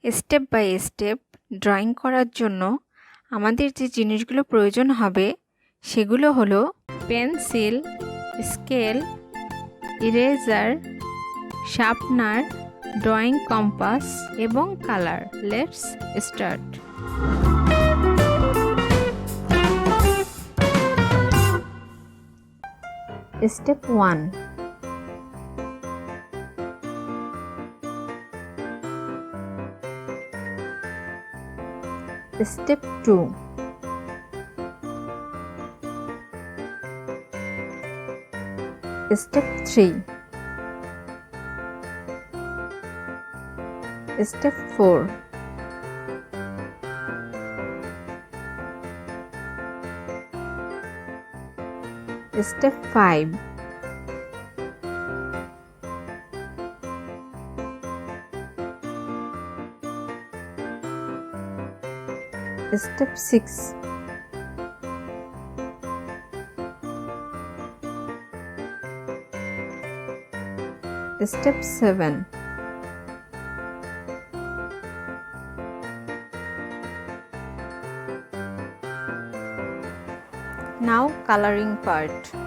Step by step drawing করার জন্য আমাদের যে জিনিসগুলো প্রয়োজন হবে সেগুলো হলো pencil, scale, eraser, sharpener, drawing compass এবং colour. Let's start. Step 1, Step 2, Step 3, Step 4, Step 5, Step 6, Step 7, Now coloring part.